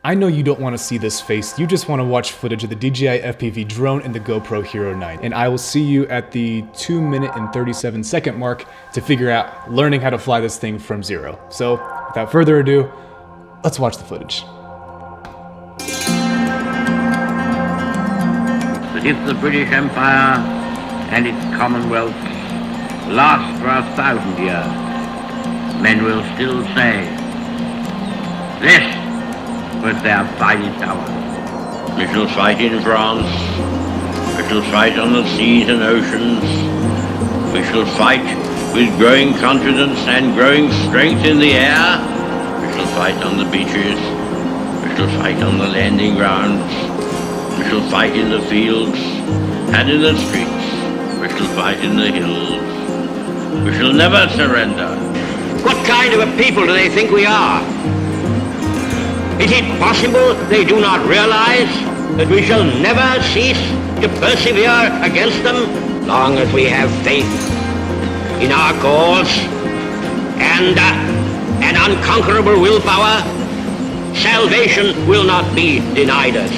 I know you don't want to see this face, you just want to watch footage of the DJI FPV drone and the GoPro Hero 9. And I will see you at the 2-minute and 37-second mark to figure out learning how to fly this thing from zero. So, without further ado, let's watch the footage. But if the British Empire and its Commonwealth last for 1,000 years, men will still say, this was their finest hour. We shall fight in France. We shall fight on the seas and oceans. We shall fight with growing confidence and growing strength in the air. We shall fight on the beaches. We shall fight on the landing grounds. We shall fight in the fields and in the streets. We shall fight in the hills. We shall never surrender. What kind of a people do they think we are? Is it possible they do not realize that we shall never cease to persevere against them long as we have faith in our cause and an unconquerable willpower? Salvation will not be denied us.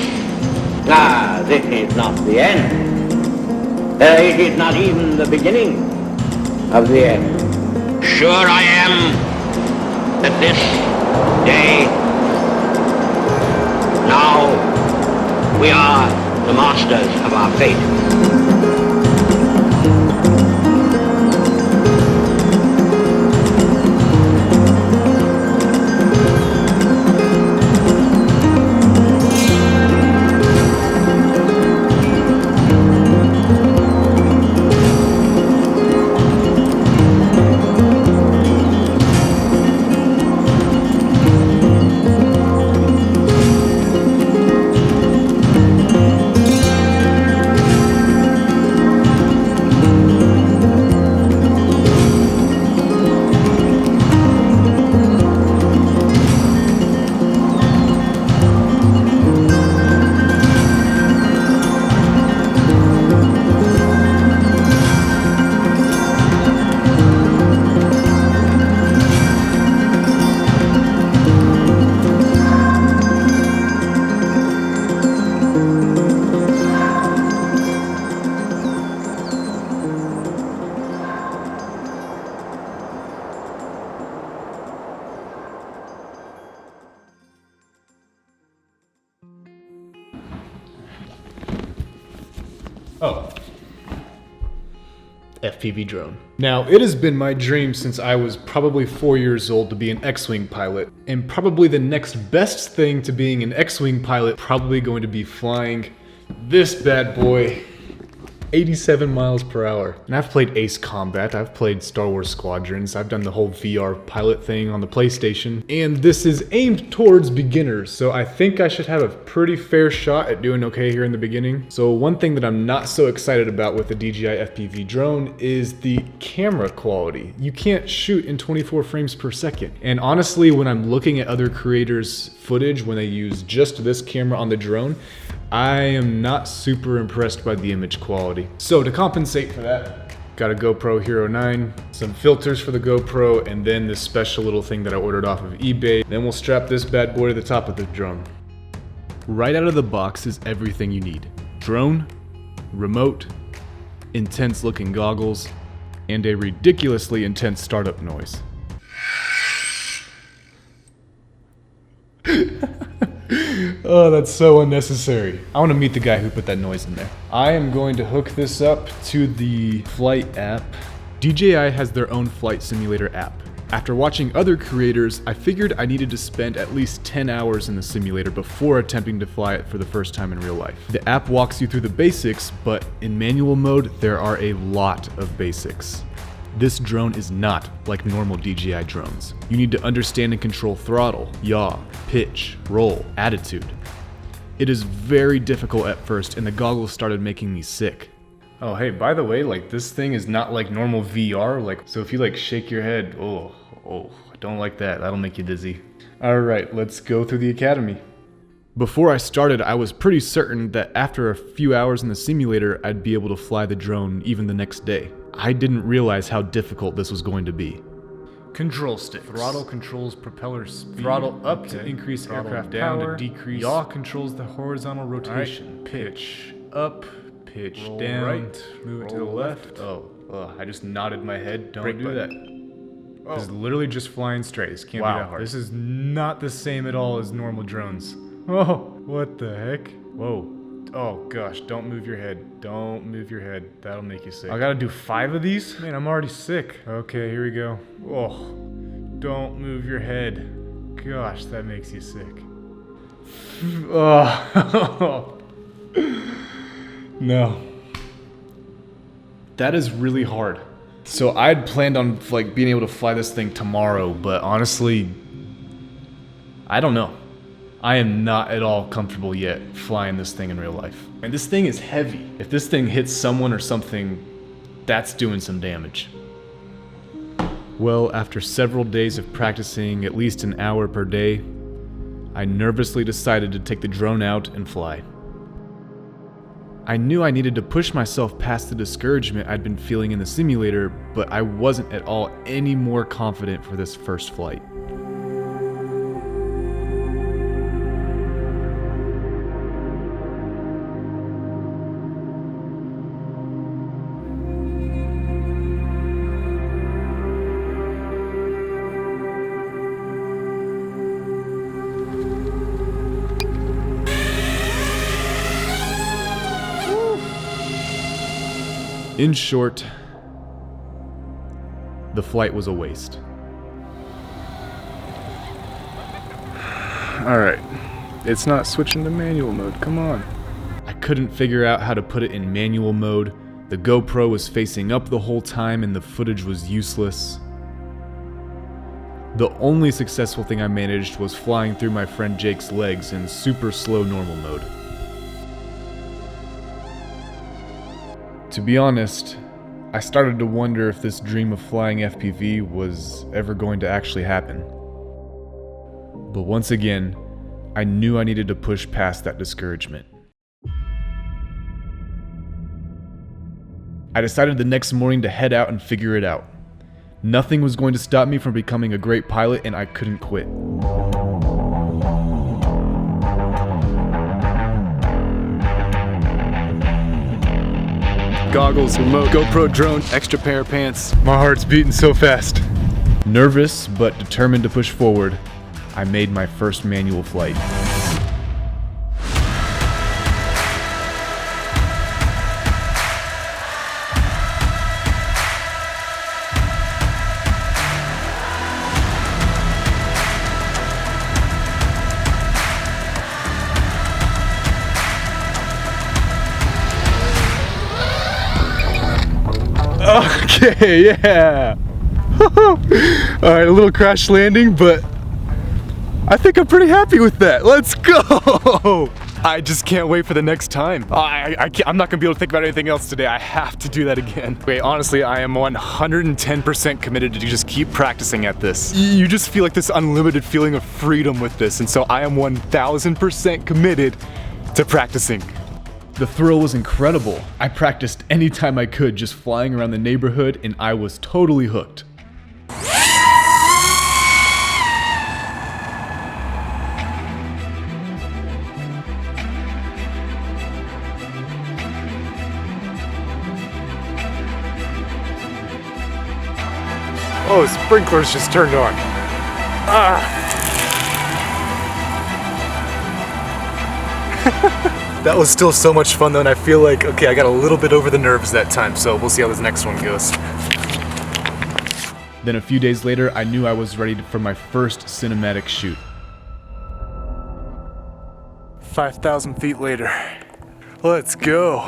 This is not the end. It is not even the beginning of the end. Sure I am that this day, now, we are the masters of our fate. Oh. FPV drone. Now, it has been my dream since I was probably 4 years old to be an X-Wing pilot, and probably the next best thing to being an X-Wing pilot probably going to be flying this bad boy 87 miles per hour. And I've played Ace Combat, I've played Star Wars Squadrons, I've done the whole VR pilot thing on the PlayStation, and this is aimed towards beginners, so I think I should have a pretty fair shot at doing okay here in the beginning. So one thing that I'm not so excited about with the DJI FPV drone is the camera quality. You can't shoot in 24 frames per second. And honestly, when I'm looking at other creators' footage when they use just this camera on the drone, I am not super impressed by the image quality. So to compensate for that, got a GoPro Hero 9, some filters for the GoPro, and then this special little thing that I ordered off of eBay. Then we'll strap this bad boy to the top of the drone. Right out of the box is everything you need. Drone, remote, intense looking goggles, and a ridiculously intense startup noise. Oh, that's so unnecessary. I want to meet the guy who put that noise in there. I am going to hook this up to the flight app. DJI has their own flight simulator app. After watching other creators, I figured I needed to spend at least 10 hours in the simulator before attempting to fly it for the first time in real life. The app walks you through the basics, but in manual mode, there are a lot of basics. This drone is not like normal DJI drones. You need to understand and control throttle, yaw, pitch, roll, attitude. It is very difficult at first, and the goggles started making me sick. Oh hey, by the way, like this thing is not like normal VR, so if you like shake your head, oh, I don't like that, that'll make you dizzy. Alright, let's go through the academy. Before I started, I was pretty certain that after a few hours in the simulator, I'd be able to fly the drone even the next day. I didn't realize how difficult this was going to be. Control sticks. Throttle controls propeller speed. Throttle up to increase aircraft down to decrease. Yaw controls the horizontal rotation. Right. Pitch up, pitch roll down. Right. Move it to the left. Oh, I just nodded my head. Don't do that. Oh. This is literally just flying straight. This can't be that hard. This is not the same at all as normal drones. Oh, what the heck? Whoa. Oh gosh, don't move your head. Don't move your head. That'll make you sick. I gotta do 5 of these? Man, I'm already sick. Okay, here we go. Oh, don't move your head. Gosh, that makes you sick. Oh, no. That is really hard. So I'd planned on like being able to fly this thing tomorrow, but honestly, I don't know. I am not at all comfortable yet flying this thing in real life. And this thing is heavy. If this thing hits someone or something, that's doing some damage. Well, after several days of practicing at least an hour per day, I nervously decided to take the drone out and fly. I knew I needed to push myself past the discouragement I'd been feeling in the simulator, but I wasn't at all any more confident for this first flight. In short, the flight was a waste. Alright, it's not switching to manual mode, come on. I couldn't figure out how to put it in manual mode. The GoPro was facing up the whole time and the footage was useless. The only successful thing I managed was flying through my friend Jake's legs in super slow normal mode. To be honest, I started to wonder if this dream of flying FPV was ever going to actually happen. But once again, I knew I needed to push past that discouragement. I decided the next morning to head out and figure it out. Nothing was going to stop me from becoming a great pilot, and I couldn't quit. Goggles, remote, GoPro drone, extra pair of pants. My heart's beating so fast. Nervous, but determined to push forward, I made my first manual flight. Okay, yeah. Alright, a little crash landing, but I think I'm pretty happy with that. Let's go! I just can't wait for the next time. I'm not gonna be able to think about anything else today. I have to do that again. Wait, honestly, I am 110% committed to just keep practicing at this. You just feel like this unlimited feeling of freedom with this, and so I am 1000% committed to practicing. The thrill was incredible. I practiced anytime I could, just flying around the neighborhood, and I was totally hooked. Oh, sprinklers just turned on. That was still so much fun though, and I feel like, okay, I got a little bit over the nerves that time, so we'll see how this next one goes. Then a few days later, I knew I was ready for my first cinematic shoot. 5,000 feet later. Let's go.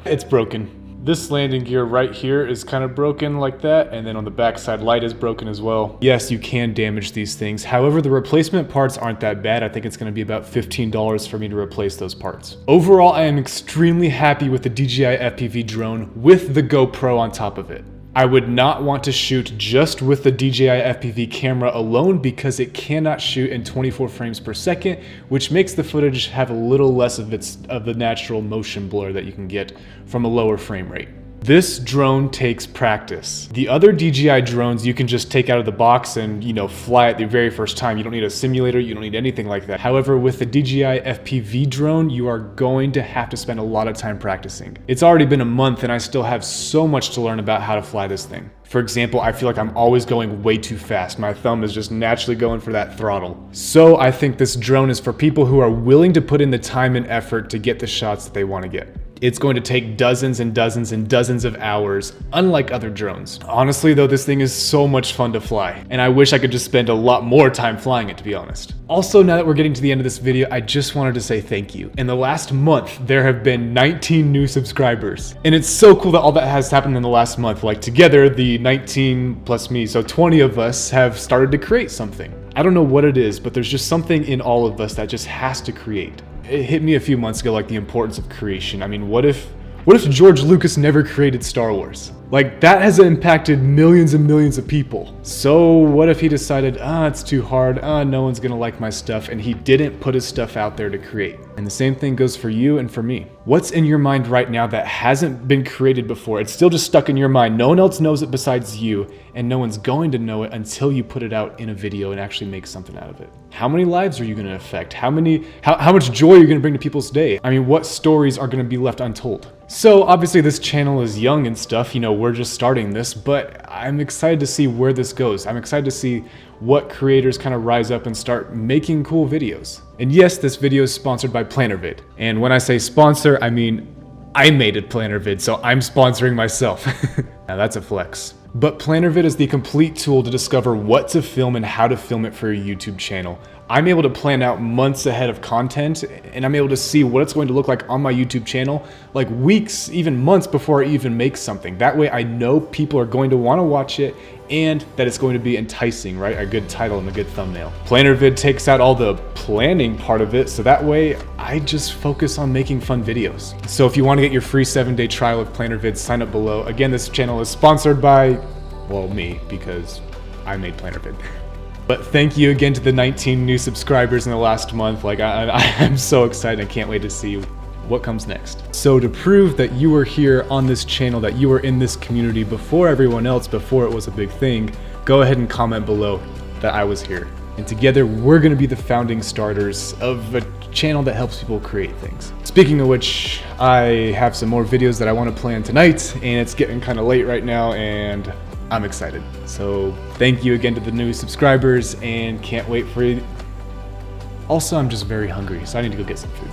It's broken. This landing gear right here is kind of broken like that, and then on the backside light is broken as well. Yes, you can damage these things. However, the replacement parts aren't that bad. I think it's going to be about $15 for me to replace those parts. Overall, I am extremely happy with the DJI FPV drone with the GoPro on top of it. I would not want to shoot just with the DJI FPV camera alone because it cannot shoot in 24 frames per second, which makes the footage have a little less of the natural motion blur that you can get from a lower frame rate. This drone takes practice. The other DJI drones you can just take out of the box and, fly it the very first time. You don't need a simulator, you don't need anything like that. However, with the DJI FPV drone, you are going to have to spend a lot of time practicing. It's already been a month and I still have so much to learn about how to fly this thing. For example, I feel like I'm always going way too fast. My thumb is just naturally going for that throttle. So I think this drone is for people who are willing to put in the time and effort to get the shots that they want to get. It's going to take dozens and dozens and dozens of hours, unlike other drones. Honestly though, this thing is so much fun to fly, and I wish I could just spend a lot more time flying it, to be honest. Also, now that we're getting to the end of this video, I just wanted to say thank you. In the last month, there have been 19 new subscribers. And it's so cool that all that has happened in the last month. Like together, the 19 plus me, so 20 of us have started to create something. I don't know what it is, but there's just something in all of us that just has to create. It hit me a few months ago, like the importance of creation. I mean, what if George Lucas never created Star Wars? Like, that has impacted millions and millions of people. So what if he decided, it's too hard, no one's gonna like my stuff, and he didn't put his stuff out there to create? And the same thing goes for you and for me. What's in your mind right now that hasn't been created before? It's still just stuck in your mind. No one else knows it besides you, and no one's going to know it until you put it out in a video and actually make something out of it. How many lives are you gonna affect? How much joy are you gonna bring to people's day? I mean, what stories are gonna be left untold? So obviously this channel is young and stuff, we're just starting this, but I'm excited to see where this goes. I'm excited to see what creators kind of rise up and start making cool videos. And yes, this video is sponsored by PlannerVid. And when I say sponsor, I mean, I made it PlannerVid, so I'm sponsoring myself. Now that's a flex. But PlannerVid is the complete tool to discover what to film and how to film it for your YouTube channel. I'm able to plan out months ahead of content, and I'm able to see what it's going to look like on my YouTube channel, like weeks, even months before I even make something. That way I know people are going to want to watch it and that it's going to be enticing, right? A good title and a good thumbnail. PlannerVid takes out all the planning part of it, so that way I just focus on making fun videos. So if you want to get your free 7-day trial of PlannerVid, sign up below. Again, this channel is sponsored by, well, me, because I made PlannerVid. But thank you again to the 19 new subscribers in the last month. Like, I'm so excited. I can't wait to see what comes next. So to prove that you were here on this channel, that you were in this community before everyone else, before it was a big thing, go ahead and comment below that I was here. And together, we're gonna be the founding starters of a channel that helps people create things. Speaking of which, I have some more videos that I wanna plan tonight, and it's getting kinda late right now, and I'm excited. So thank you again to the new subscribers, and can't wait for you. Also, I'm just very hungry, so I need to go get some food.